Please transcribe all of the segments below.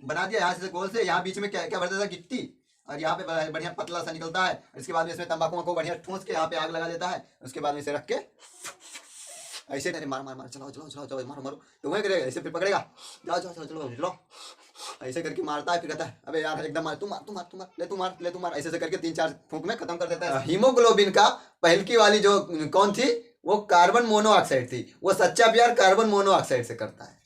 बना दिया यहाँ से गोल से, यहाँ बीच में क्या क्या भर देता है, गिट्टी, और यहाँ पे बढ़िया पतला सा निकलता है। इसके बाद में इसमें तंबाकू को बढ़िया ठूस के यहाँ पे आग लगा देता है। उसके बाद में इसे रख के ऐसे नहीं, मार मार मार, चलाओ चलाओ चलाओ चलाओ, मारो मारो, तो वही करेगा, ऐसे फिर पकड़ेगा, जाओ जाओ चलो चलो चलो, ऐसे करके मारता है। फिर कहता है अबे यार एकदम मार, तू मार तू मार तू मार, ले तू मार ले तू मार, ऐसे करके 3-4 फूंक में खत्म कर देता है। हीमोग्लोबिन का पहलकी वाली जो कौन थी, वो कार्बन मोनोऑक्साइड थी। वो सच्चा प्यार कार्बन मोनोऑक्साइड से करता है,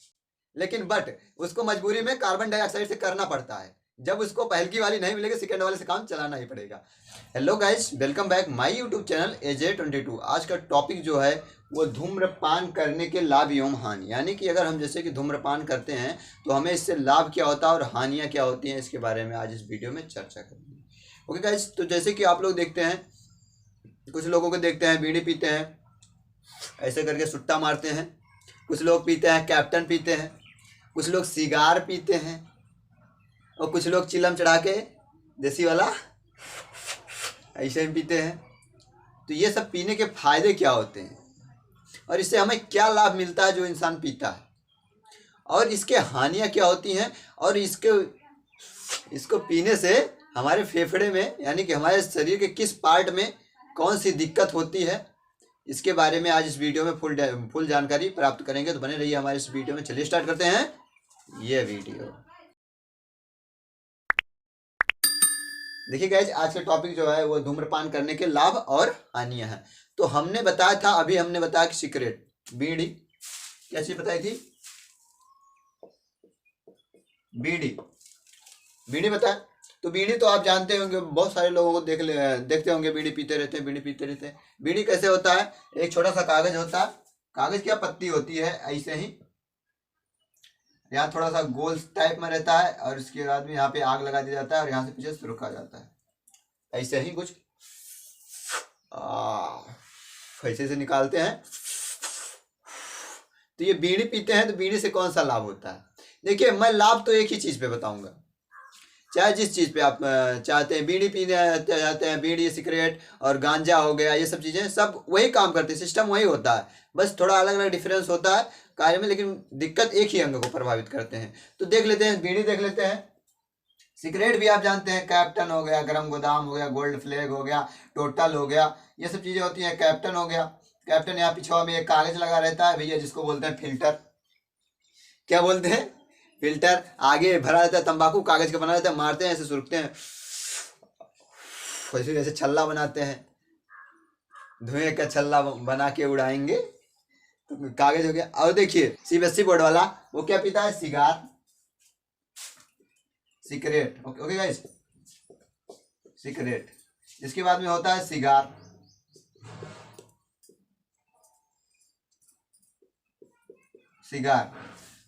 लेकिन बट उसको मजबूरी में कार्बन डाइऑक्साइड से करना पड़ता है। जब उसको पहलकी वाली नहीं मिलेगी, सेकंड वाले से काम चलाना ही पड़ेगा। Hello guys, welcome back my YouTube channel AJ22। आज का टॉपिक जो है वो धूम्रपान करने के लाभ एवं हानि, यानी कि अगर हम जैसे कि धूम्रपान करते हैं तो हमें इससे लाभ क्या होता है और हानियाँ क्या होती हैं, इसके बारे में आज इस वीडियो में चर्चा करेंगे। ओके गाइस, तो जैसे कि आप लोग देखते हैं, कुछ लोगों को देखते हैं बीड़ी पीते हैं, ऐसे करके सुट्टा मारते हैं। कुछ लोग पीते हैं कैप्टन पीते हैं, कुछ लोग सिगार पीते हैं, और कुछ लोग चिलम चढ़ा के देसी वाला ऐसे ही पीते हैं। तो ये सब पीने के फायदे क्या होते हैं और इससे हमें क्या लाभ मिलता है जो इंसान पीता है, और इसके हानियाँ क्या होती हैं, और इसको पीने से हमारे फेफड़े में यानी कि हमारे शरीर के किस पार्ट में कौन सी दिक्कत होती है, इसके बारे में आज इस वीडियो में फुल जानकारी प्राप्त करेंगे। तो बने रहिए हमारे इस वीडियो में। चलिए स्टार्ट करते हैं ये वीडियो। देखिए गाइज, आज का टॉपिक जो है वो धूम्रपान करने के लाभ और हानियां हैं। तो हमने बताया था, अभी हमने बताया कि सिगरेट, बीड़ी, क्या चीज बताई थी, बीड़ी बताया। तो बीड़ी तो आप जानते होंगे, बहुत सारे लोगों को देखते होंगे बीड़ी पीते रहते हैं, बीड़ी पीते रहते हैं। बीड़ी कैसे होता है, एक छोटा सा कागज होता है, कागज क्या पत्ती होती है ऐसे ही, यहाँ थोड़ा सा गोल टाइप में रहता है, और इसके बाद में यहाँ पे आग लगा दिया जाता है और यहाँ से पीछे रुका जाता है, ऐसे ही कुछ ऐसे से निकालते हैं। तो ये बीड़ी पीते हैं, तो बीड़ी से कौन सा लाभ होता है? देखिए, मैं लाभ तो एक ही चीज पे बताऊंगा, चाहे जिस चीज पे आप चाहते हैं। बीड़ी पीने चाहते हैं, बीड़ी, सिगरेट और गांजा हो गया, ये सब चीजें सब वही काम करते हैं, सिस्टम वही होता है, बस थोड़ा अलग अलग डिफरेंस होता है कार्य में, लेकिन दिक्कत एक ही अंग को प्रभावित करते हैं। तो देख लेते हैं, बीड़ी देख लेते हैं। सिगरेट भी आप जानते हैं, कैप्टन हो गया, गरम गोदाम हो गया, गोल्ड फ्लैग हो गया, टोटल हो गया, ये सब चीजें होती हैं। कैप्टन हो गया, कैप्टन यहाँ पिछवा में एक कागज लगा रहता है भैया, जिसको बोलते हैं फिल्टर। क्या बोलते हैं? फिल्टर। आगे भरा रहता है तंबाकू, कागज का बना रहता है, मारते हैं ऐसे सुरखते हैं, ऐसे ऐसे छल्ला बनाते हैं, धुएं का छल्ला बना के उड़ाएंगे, तो कागज हो गया। और देखिए CBSE बोर्ड वाला वो क्या पीता है, cigar, cigarette. Okay guys, cigarette. इसके बाद में होता है सिगार, सिगार।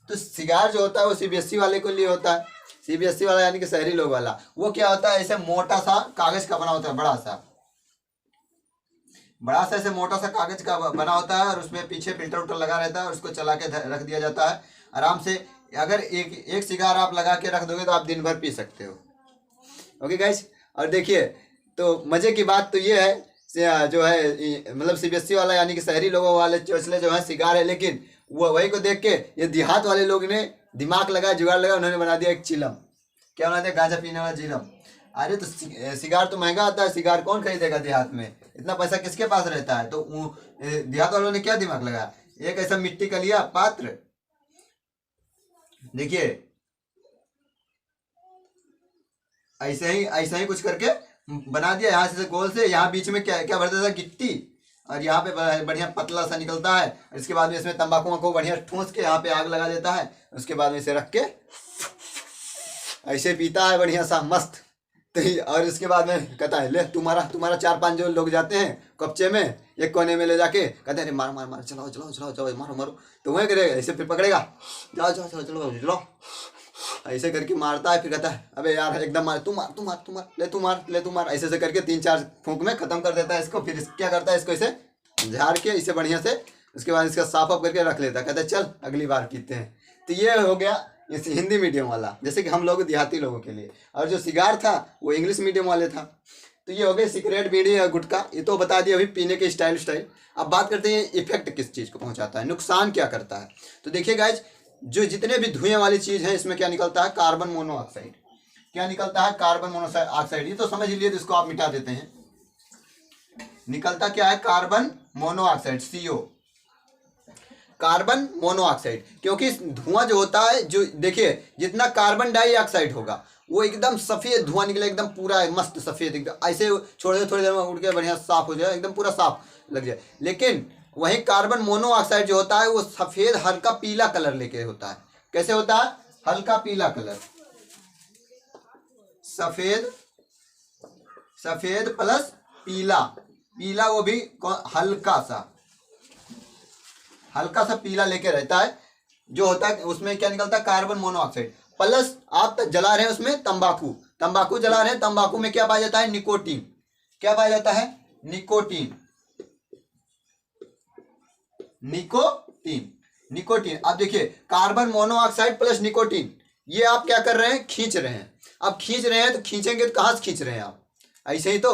तो सिगार जो होता है वो CBSE वाले को लिए होता है। CBSE वाला यानी कि शहरी लोग वाला, वो क्या होता है, ऐसे मोटा सा कागज का बना होता है, बड़ा सा ऐसे मोटा सा कागज का बना होता है, और उसमें पीछे फिल्टर उल्टर लगा रहता है, और उसको चला के रख दिया जाता है आराम से। अगर एक सिगार आप लगा के रख दोगे तो आप दिन भर पी सकते हो। ओके गाइस, और देखिए, तो मजे की बात तो ये है, जो है मतलब CBSE वाला यानी कि शहरी लोगों वाले चोचले जो है सिगार है, लेकिन वो वही को देख के ये देहात वाले लोग ने दिमाग लगाया, जुगाड़ लगा, उन्होंने बना दिया एक चिलम। क्या बना दिया? गांजा पीने वाला चिलम। अरे तो सिगार तो महंगा आता है, सिगार कौन खरीदेगा देहात में, इतना पैसा किसके पास रहता है? तो देहात वालों ने क्या दिमाग लगाया, एक ऐसा मिट्टी का लिया पात्र, देखिए ऐसे ही कुछ करके बना दिया, यहाँ से गोल से, यहाँ बीच में क्या क्या भर देता है, गिट्टी, और यहाँ पे बढ़िया पतला सा निकलता है। इसके बाद में इसमें तंबाकू को बढ़िया ठूस के यहाँ पे आग लगा देता है। उसके बाद में इसे रख के ऐसे पीता है बढ़िया सा मस्त। तो और इसके बाद में कहता है ले तुम्हारा 4-5 जो लोग जाते हैं कपचे में, एक कोने में ले जाके कहते हैं मार मार मार, चलाओ चलाओ चलाओ चलाओ, मारो मारो, तो वही करेगा, ऐसे फिर पकड़ेगा, जाओ जाओ चलो चलो चलो, ऐसे करके मारता है। फिर कहता है अबे यार एकदम मार, तू मार तू मार तू मार, ले तू मार, ऐसे करके 3-4 फूंक में खत्म कर देता है इसको। फिर क्या करता है, इसको इसे झाड़ के इसे बढ़िया से, उसके बाद इसका साफ अप करके रख लेता है, कहता है चल अगली बार पीते हैं। तो ये हो गया इस हिंदी मीडियम वाला, जैसे कि हम लोग देहाती लोगों के लिए, और जो सिगार था वो इंग्लिश मीडियम वाले था। तो ये हो गए सिगरेट, बीड़ी या गुटखा, ये तो बता दिया अभी पीने के स्टाइल। अब बात करते हैं इफेक्ट किस चीज़ को पहुंचाता है, नुकसान क्या करता है। तो देखिए गाइज, जो जितने भी धुएं वाली चीज है इसमें क्या निकलता है, कार्बन मोनोऑक्साइड। क्या निकलता है, कार्बन मोनोऑक्साइड। ये तो समझ लिए, तो इसको आप मिटा देते हैं। निकलता क्या है, carbon monoxide, CO, carbon monoxide. क्योंकि धुआं जो होता है, जो देखिए जितना कार्बन डाइऑक्साइड होगा वो एकदम सफेद धुआं निकले, एकदम पूरा मस्त सफेद, एकदम ऐसे छोड़ दे, थोड़ी देर में उड़ के बढ़िया साफ हो जाए, एकदम पूरा साफ लग जाए। लेकिन वही कार्बन मोनोऑक्साइड जो होता है वो सफेद हल्का पीला कलर लेके होता है। कैसे होता है, हल्का पीला कलर, सफेद, सफेद प्लस पीला, पीला वो भी हल्का सा, हल्का सा पीला लेके रहता है। जो होता है उसमें क्या निकलता है, कार्बन मोनोऑक्साइड। प्लस आप जला रहे हैं उसमें तंबाकू, तंबाकू जला रहे हैं, तंबाकू में क्या पाया जाता है, निकोटीन। क्या पाया जाता है, निकोटीन, निकोटीन, निकोटीन। अब देखिए कार्बन मोनोऑक्साइड प्लस निकोटीन, ये आप क्या कर रहे हैं, खींच रहे हैं। अब खींच रहे हैं तो खींचेंगे तो कहां से खींच रहे हैं आप, ऐसे ही तो।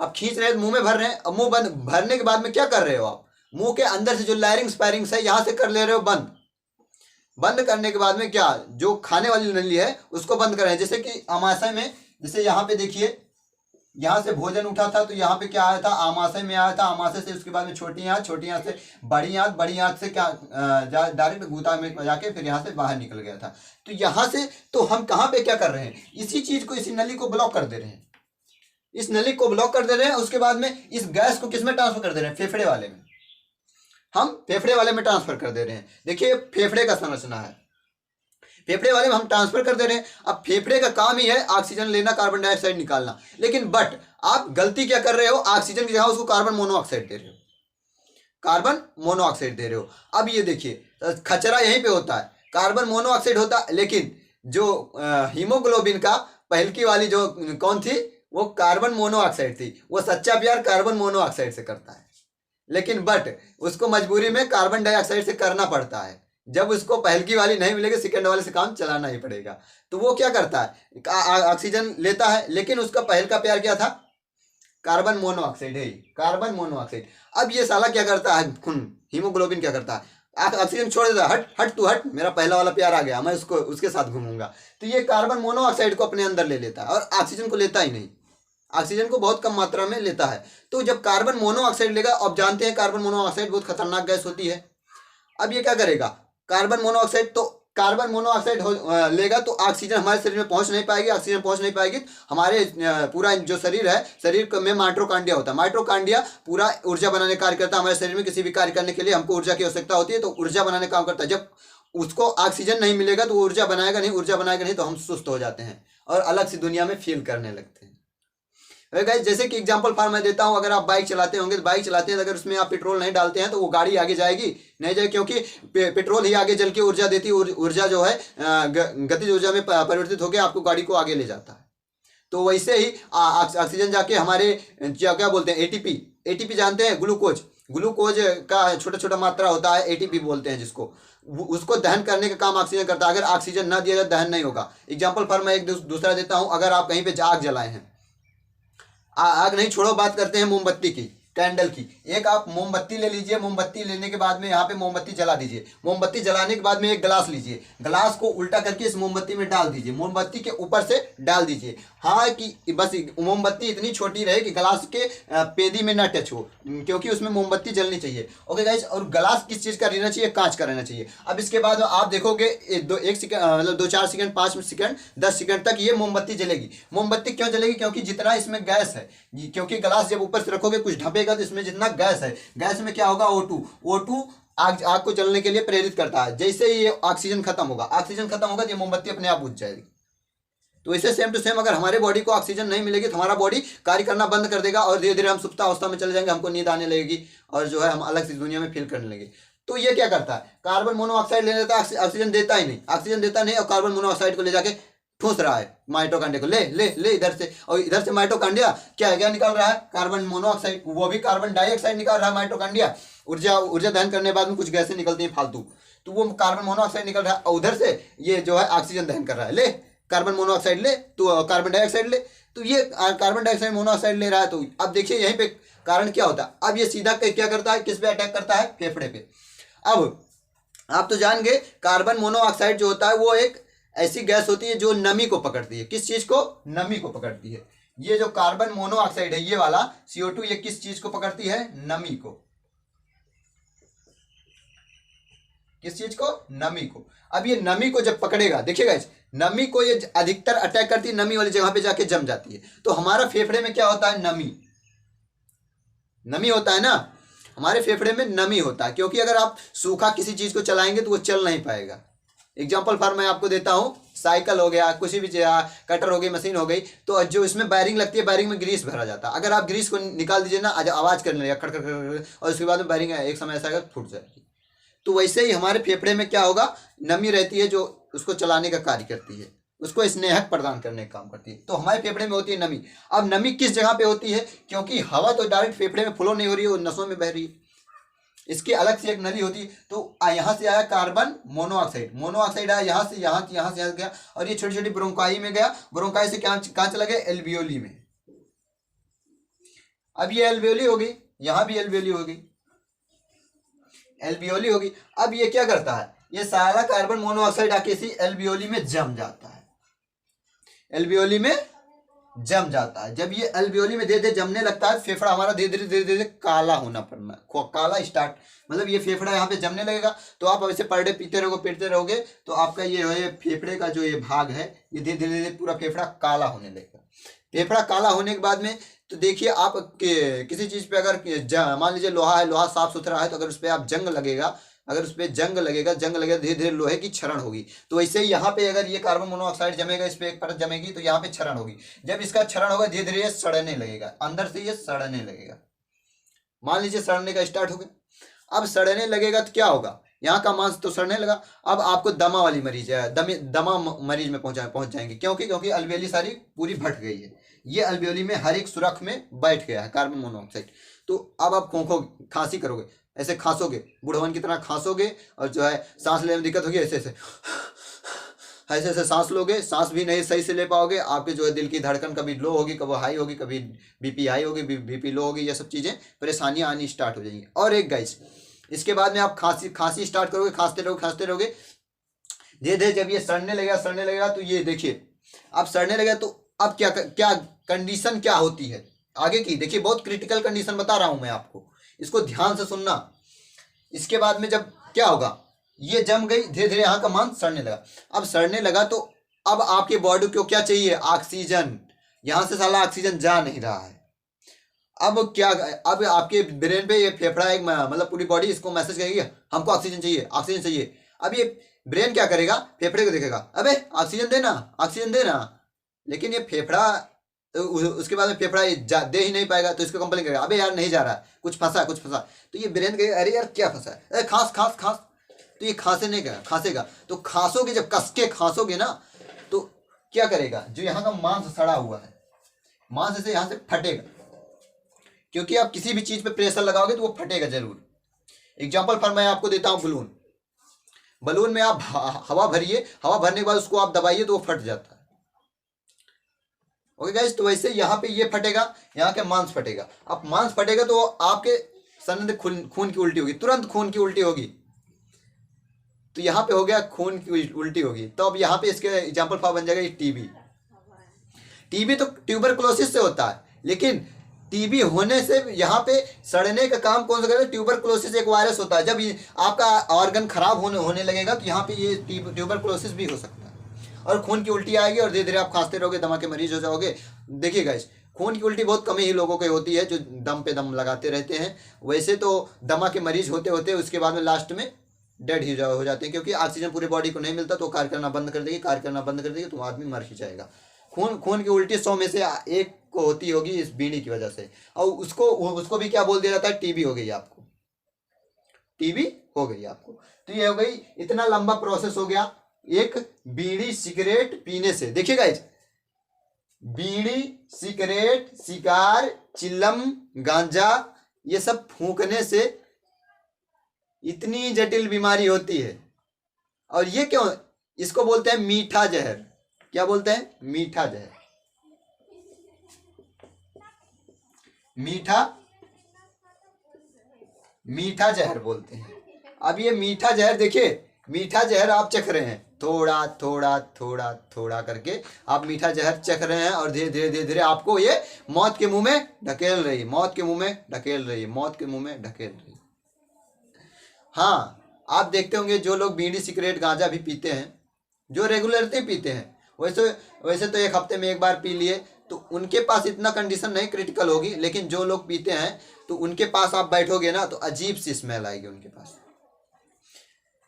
अब खींच रहे हैं मुंह में भर रहे हैं। अब मुंह बंद भरने के बाद में क्या कर रहे हो आप, मुंह के अंदर से जो लैरिंग्स पैरिंग्स है यहां से कर ले रहे हो बंद। बंद करने के बाद में क्या, जो खाने वाली नली है उसको बंद कर रहे हैं। जैसे कि आमाशय में, जैसे यहाँ पे देखिए, यहाँ से भोजन उठा था तो यहाँ पे क्या आया था, आमाशय में आया था। आमाशय से उसके बाद में छोटी आंत, छोटी आंत से बड़ी आंत, बड़ी आंत से क्या डायरेक्ट गूदा में जाके फिर यहाँ से बाहर निकल गया था। तो यहाँ से तो हम कहाँ पे क्या कर रहे हैं, इसी चीज को, इसी नली को ब्लॉक कर दे रहे हैं, इस नली को ब्लॉक कर दे रहे हैं। उसके बाद में इस गैस को किस में ट्रांसफर कर दे रहे हैं, फेफड़े वाले में। हम फेफड़े वाले में ट्रांसफर कर दे रहे हैं। देखिए फेफड़े का संरचना है, फेफड़े वाले में हम ट्रांसफर कर दे रहे हैं। अब फेफड़े का काम ही है ऑक्सीजन लेना, कार्बन डाइऑक्साइड निकालना। लेकिन बट आप गलती क्या कर रहे हो, ऑक्सीजन की जगह उसको कार्बन मोनोऑक्साइड दे रहे हो, कार्बन मोनोऑक्साइड दे रहे हो। अब ये देखिए खचरा यहीं पे होता है, कार्बन मोनोऑक्साइड होता है, लेकिन जो हीमोग्लोबिन का पहलकी वाली जो कौन थी, वो कार्बन मोनोऑक्साइड थी। वो सच्चा प्यार कार्बन मोनोऑक्साइड से करता है, लेकिन बट उसको मजबूरी में कार्बन डाइऑक्साइड से करना पड़ता है। जब उसको पहलकी वाली नहीं मिलेगी, सेकंड वाले से काम चलाना ही पड़ेगा। तो वो क्या करता है, ऑक्सीजन लेता है, लेकिन उसका पहल का प्यार क्या था, कार्बन मोनोऑक्साइड है, कार्बन मोनोऑक्साइड। अब ये साला क्या करता है, हीमोग्लोबिन क्या करता है, ऑक्सीजन छोड़ देता है, हट हट तू हट, मेरा पहला वाला प्यार आ गया, मैं उसको उसके साथ घूमूंगा। तो ये कार्बन मोनोऑक्साइड को अपने अंदर ले लेता है और ऑक्सीजन को लेता ही नहीं, ऑक्सीजन को बहुत कम मात्रा में लेता है। तो जब कार्बन मोनोऑक्साइड लेगा, अब जानते हैं कार्बन मोनोऑक्साइड बहुत खतरनाक गैस होती है। अब ये क्या करेगा, कार्बन मोनोऑक्साइड, तो कार्बन मोनोऑक्साइड लेगा तो ऑक्सीजन हमारे शरीर में पहुंच नहीं पाएगी। ऑक्सीजन पहुंच नहीं पाएगी, हमारे पूरा जो शरीर है, शरीर में माइटोकॉन्ड्रिया होता है। माइटोकॉन्ड्रिया पूरा ऊर्जा बनाने कार्य करता है। हमारे शरीर में किसी भी कार्य करने के लिए हमको ऊर्जा की आवश्यकता होती है, तो ऊर्जा बनाने काम करता है। जब उसको ऑक्सीजन नहीं मिलेगा तो ऊर्जा बनाएगा नहीं, ऊर्जा बनाएगा नहीं तो हम सुस्त हो जाते हैं और अलग सी दुनिया में फील करने लगते हैं। गाइस जैसे कि एग्जांपल फॉर मैं देता हूं, अगर आप बाइक चलाते होंगे तो बाइक चलाते हैं, अगर उसमें आप पेट्रोल नहीं डालते हैं तो वो गाड़ी आगे जाएगी नहीं जाएगी, क्योंकि पेट्रोल ही आगे जल के ऊर्जा देती है। ऊर्जा जो है गतिज ऊर्जा में परिवर्तित होकर आपको गाड़ी को आगे ले जाता है। तो वैसे ही ऑक्सीजन जाके हमारे क्या बोलते हैं, एटीपी, एटीपी जानते हैं, ग्लूकोज, ग्लूकोज का छोटा छोटा मात्रा होता है, एटीपी बोलते हैं जिसको, उसको दहन करने का काम ऑक्सीजन करता है। अगर ऑक्सीजन ना दिया जाए दहन नहीं होगा। एग्जाम्पल फॉर मैं एक दूसरा देता हूं, अगर आप कहीं पे आग जलाए हैं, आग नहीं छोड़ो, बात करते हैं मोमबत्ती की, कैंडल की। एक आप मोमबत्ती ले लीजिए, मोमबत्ती लेने के बाद में यहाँ पे मोमबत्ती जला दीजिए। मोमबत्ती जलाने के बाद में एक गिलास लीजिए, गिलास को उल्टा करके इस मोमबत्ती में डाल दीजिए, मोमबत्ती के ऊपर से डाल दीजिए। हाँ कि बस मोमबत्ती इतनी छोटी रहे कि गिलास के पेदी में ना टच हो, क्योंकि उसमें मोमबत्ती जलनी चाहिए। ओके गाइस, और गिलास किस चीज़ का रहना चाहिए, कांच का रहना चाहिए। अब इसके बाद आप देखोगे एक सेकंड, मतलब 2-4 सेकंड, 5 सेकंड, 10 सेकंड तक ये मोमबत्ती जलेगी। मोमबत्ती क्यों जलेगी, क्योंकि जितना इसमें गैस है, क्योंकि गिलास जब ऊपर से रखोगे कुछ ढपेगा तो इसमें जितना गैस है, गैस में क्या होगा, O2 आग को जलने के लिए प्रेरित करता है। जैसे ही ये ऑक्सीजन खत्म होगा, ऑक्सीजन खत्म होगा तो ये मोमबत्ती अपने आप बुझ जाएगी। तो इसे सेम टू सेम अगर हमारे बॉडी को ऑक्सीजन नहीं मिलेगी तो हमारा बॉडी कार्य करना बंद कर देगा और धीरे धीरे हम सुप्त अवस्था में चले जाएंगे, हमको नींद आने लगेगी और जो है हम अलग सी दुनिया में फील करने लगे। तो ये क्या करता है, कार्बन मोनोऑक्साइड ले लेता है, ऑक्सीजन देता ही नहीं, ऑक्सीजन देता नहीं और कार्बन मोनोऑक्साइड को ले जाके ठूस रहा है माइटोकॉन्ड्रिया को, ले ले ले इधर से, और इधर से माइटोकॉन्ड्रिया क्या निकाल रहा है, कार्बन मोनोऑक्साइड, वो भी कार्बन डाइऑक्साइड निकाल रहा है माइटोकॉन्ड्रिया। ऊर्जा दहन करने के बाद में कुछ गैसें निकलती हैं फालतू, तो वो कार्बन मोनोऑक्साइड निकल रहा है, और उधर से ये जो है ऑक्सीजन दहन कर रहा है, ले कार्बन मोनोऑक्साइड ले, तो कार्बन डाइऑक्साइड ले, तो ये कार्बन डाइऑक्साइड मोनोऑक्साइड ले रहा है। तो अब देखिए यहीं पे कारण क्या होता है, अब ये सीधा क्या करता है, किस पे अटैक करता है, फेफड़े पे। अब आप तो जान गए कार्बन मोनोऑक्साइड जो होता है वो एक ऐसी गैस होती है जो नमी को पकड़ती है। किस चीज को? नमी को पकड़ती है। ये जो कार्बन मोनोऑक्साइड है ये वाला CO2 ये किस चीज को पकड़ती है? नमी को। किस चीज को? नमी को। अब ये नमी को जब पकड़ेगा, देखिएगा इस नमी को ये अधिकतर अटैक करती है, नमी वाली जगह पे जाके जम जाती है। तो हमारा फेफड़े में क्या होता है? नमी। नमी होता है ना, हमारे फेफड़े में नमी होता है, क्योंकि अगर आप सूखा किसी चीज को चलाएंगे तो वो चल नहीं पाएगा। एग्जाम्पल फॉर मैं आपको देता हूँ, साइकिल हो गया, कुछ भी कटर हो गई, मशीन हो गई, तो जो इसमें वायरिंग लगती है, वायरिंग में ग्रीस भरा जाता है। अगर आप ग्रीस को निकाल दीजिए ना, आवाज करने लगेगा खड़ खड़ खड़, और उसके बाद में वायरिंग एक समय ऐसा फूट जाएगी। तो वैसे ही हमारे फेफड़े में क्या होगा? नमी रहती है जो उसको चलाने का कार्य करती है, उसको स्नेहक प्रदान करने का काम करती है। तो हमारे फेफड़े में होती है नमी। अब नमी किस जगह पे होती है? क्योंकि हवा तो डायरेक्ट फेफड़े में फ्लो नहीं हो रही है, वो नसों में बह रही है, इसकी अलग से एक नली होती है। तो यहाँ से आया कार्बन मोनोऑक्साइड, मोनोऑक्साइड आया यहाँ से, यहाँ से गया, और ये छोटी छोटी ब्रोंकाई में गया, ब्रोंकाई से कहाँ चला गया? एल्वियोली में। अब ये एल्वियोली होगी, यहाँ भी एल्वियोली होगी, एल्वियोली होगी। अब ये क्या करता है? ये सारा कार्बन मोनोऑक्साइड आके इसी एल्वियोली में जम जाता है, एल्वियोली में जम जाता है। जब ये एल्वियोली में धीरे धीरे जमने लगता है, फेफड़ा हमारा धीरे धीरे काला होना पड़ना, काला स्टार्ट, मतलब ये फेफड़ा यहाँ पे जमने लगेगा। तो आप ऐसे पर डे पीते रहोगे तो आपका ये फेफड़े का जो ये भाग है ये धीरे धीरे पूरा फेफड़ा काला होने लगेगा। फेफड़ा काला होने के बाद में तो देखिए आप किसी चीज पे अगर मान लीजिए लोहा है, लोहा साफ सुथरा है, तो अगर उस पर आप जंग लगेगा, अगर उस पर जंग लगेगा धीरे धीरे लोहे की क्षरण होगी। तो वैसे ही यहाँ पे अगर ये कार्बन मोनोऑक्साइड जमेगा, इस पे एक परत जमेगी, तो यहाँ पे क्षरण होगी। जब इसका क्षरण होगा धीरे धीरे ये सड़ने लगेगा, अंदर से ये सड़ने लगेगा। मान लीजिए सड़ने का स्टार्ट हो गया। अब सड़ने लगेगा तो क्या होगा? यहाँ का मांस तो सड़ने लगा। अब आपको दमा वाली मरीज है, दमा मरीज में पहुंच जाएंगे। क्योंकि अल्वेली सारी पूरी भट गई है, ये अल्वेली में हर एक सुरख में बैठ गया है कार्बन मोनोऑक्साइड। तो अब आप खांसी करोगे, ऐसे खांसोगे, बुढ़वन की तरह खांसोगे, और जो है सांस लेने में दिक्कत होगी, ऐसे सांस लोगे, सांस भी नहीं सही से ले पाओगे। आपके जो है दिल की धड़कन कभी लो होगी, कभी हाई होगी, कभी बीपी हाई होगी, बीपी लो होगी, ये सब चीज़ें परेशानियां आनी स्टार्ट हो जाएंगी। और एक गाइस, इसके बाद में आप खांसी स्टार्ट करोगे, खांसते रहोगे धीरे धीरे। जब ये सड़ने लगेगा तो ये देखिए, अब सड़ने लगेगा तो अब क्या कंडीशन क्या होती है आगे की? देखिए बहुत क्रिटिकल कंडीशन बता रहा हूं मैं आपको, इसको ध्यान से सुनना। इसके बाद में जब क्या होगा? ये जम गई, धीरे धीरे यहाँ का मांस सड़ने लगा। अब सड़ने लगा तो अब आपके बॉडी को क्या चाहिए? ऑक्सीजन। यहां से साला ऑक्सीजन जा नहीं रहा है। अब क्या? अब आपके ब्रेन पे ये फेफड़ा एक मतलब पूरी बॉडी इसको मैसेज करेगी हमको ऑक्सीजन चाहिए, ऑक्सीजन चाहिए। अब ये ब्रेन क्या करेगा? फेफड़े को देखेगा, अबे ऑक्सीजन देना, ऑक्सीजन देना। लेकिन ये फेफड़ा उसके बाद में फेफड़ा दे ही नहीं पाएगा, तो इसको कंप्लेन करेगा, अबे यार नहीं जा रहा है, कुछ फंसा। तो ये ब्रेन कहेगा अरे यार क्या फंसा है, अरे खांस। तो ये खांसेगा। तो खांसोगे, जब कस के खांसोगे ना, तो क्या करेगा? जो यहाँ का मांस सड़ा हुआ है, मांस ऐसे यहाँ से फटेगा, क्योंकि आप किसी भी चीज पे प्रेशर लगाओगे तो वो फटेगा जरूर। एग्जाम्पल पर मैं आपको देता हूँ, बलून में आप हवा भरिए, हवा भरने के बाद उसको आप दबाइए तो वो फट जाता है। ओके गाइस, तो वैसे यहाँ पे ये फटेगा, यहाँ के मांस फटेगा। अब मांस फटेगा तो आपके सनद खून की उल्टी होगी, तुरंत खून की उल्टी होगी। तो यहाँ पे हो गया खून की उल्टी होगी। तो अब यहाँ पे इसके एग्जाम्पल फॉर बन जाएगा टीबी तो ट्यूबरकुलोसिस से होता है, लेकिन टीबी होने से यहाँ पे सड़ने का काम कौन सा करेगा? ट्यूबरकुलोसिस एक वायरस होता है। जब आपका ऑर्गन खराब होने लगेगा तो यहाँ पे ये ट्यूबरकुलोसिस भी हो सकता है, और खून की उल्टी आएगी, और धीरे धीरे आप खांसते रहोगे, दमा के मरीज हो जाओगे। देखिए गाइस, खून की उल्टी बहुत कम ही लोगों को होती है जो दम पे दम लगाते रहते हैं। वैसे तो दमा के मरीज होते होते उसके बाद में लास्ट में डेड ही हो जाते हैं, क्योंकि ऑक्सीजन पूरी बॉडी को नहीं मिलता, तो कार्य करना बंद कर देगी, तो आदमी मर ही जाएगा। खून की उल्टी 100 में से एक को होती होगी इस बीड़ी की वजह से, और उसको भी क्या बोल दिया जाता है? टीबी हो गई आपको, टीबी हो गई आपको। तो ये हो गई, इतना लंबा प्रोसेस हो गया एक बीड़ी सिगरेट पीने से। देखिएगा, बीड़ी सिगरेट सिगार चिल्लम गांजा ये सब फूंकने से इतनी जटिल बीमारी होती है। और ये क्यों? इसको बोलते हैं मीठा जहर। क्या बोलते हैं? मीठा जहर। मीठा जहर बोलते हैं। अब ये मीठा जहर देखिए, मीठा जहर आप चख रहे हैं, थोड़ा थोड़ा थोड़ा थोड़ा करके आप मीठा जहर चख रहे हैं, और धीरे धीरे धीरे धीरे आपको ये मौत के मुंह में ढकेल रही है, मौत के मुंह में ढकेल रही है, मौत के मुंह में ढकेल रही है। हाँ, आप देखते होंगे जो लोग बीड़ी सिगरेट गांजा भी पीते हैं, जो रेगुलरली पीते हैं, वैसे वैसे तो एक हफ्ते में एक बार पी लिए तो उनके पास इतना कंडीशन नहीं क्रिटिकल होगी, लेकिन जो लोग पीते हैं तो उनके पास आप बैठोगे ना तो अजीब सी स्मेल आएगी उनके पास।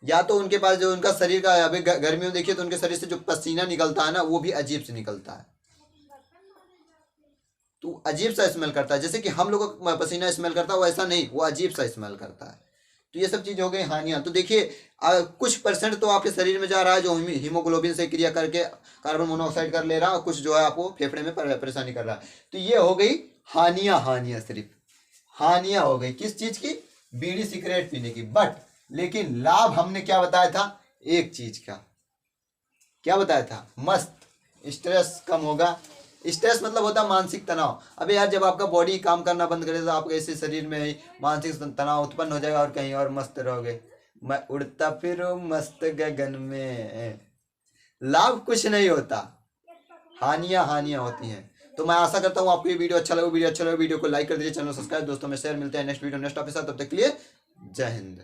या तो उनके पास जो उनका शरीर का, अभी गर्मियों में देखिए तो उनके शरीर से जो पसीना निकलता है ना वो भी अजीब से निकलता है, तो अजीब सा स्मेल करता है। जैसे कि हम लोगों का पसीना स्मेल करता है वैसा नहीं, वो अजीब सा स्मेल करता है। तो ये सब चीज़ हो गई हानियाँ। तो देखिए कुछ परसेंट तो आपके शरीर में जा रहा है जो हीमोग्लोबिन से क्रिया करके कार्बन मोनोऑक्साइड कर ले रहा है, और कुछ जो है आपको फेफड़े में परेशानी कर रहा है। तो ये हो गई हानियाँ, हानियाँ सिर्फ हानियाँ हो गई किस चीज़ की, बीड़ी सिगरेट पीने की। बट लेकिन लाभ हमने क्या बताया था, एक चीज का, क्या बताया था, मस्त स्ट्रेस कम होगा। स्ट्रेस मतलब होता है मानसिक तनाव। अबे यार जब आपका बॉडी काम करना बंद करे तो आपके ऐसे शरीर में ही मानसिक तनाव उत्पन्न हो जाएगा और कहीं और मस्त रहोगे। मैं उड़ता फिरूं मस्त गगन में। लाभ कुछ नहीं होता, हानियां हानियां होती हैं। तो मैं आशा करता हूँ आपको ये वीडियो अच्छा लगे। वीडियो को लाइक कर दीजिए, चैनल सब्सक्राइब, दोस्तों में शेयर। मिलते हैं नेक्स्ट वीडियो नेक्स्ट टॉपिक के साथ, तब तक के लिए जय हिंद।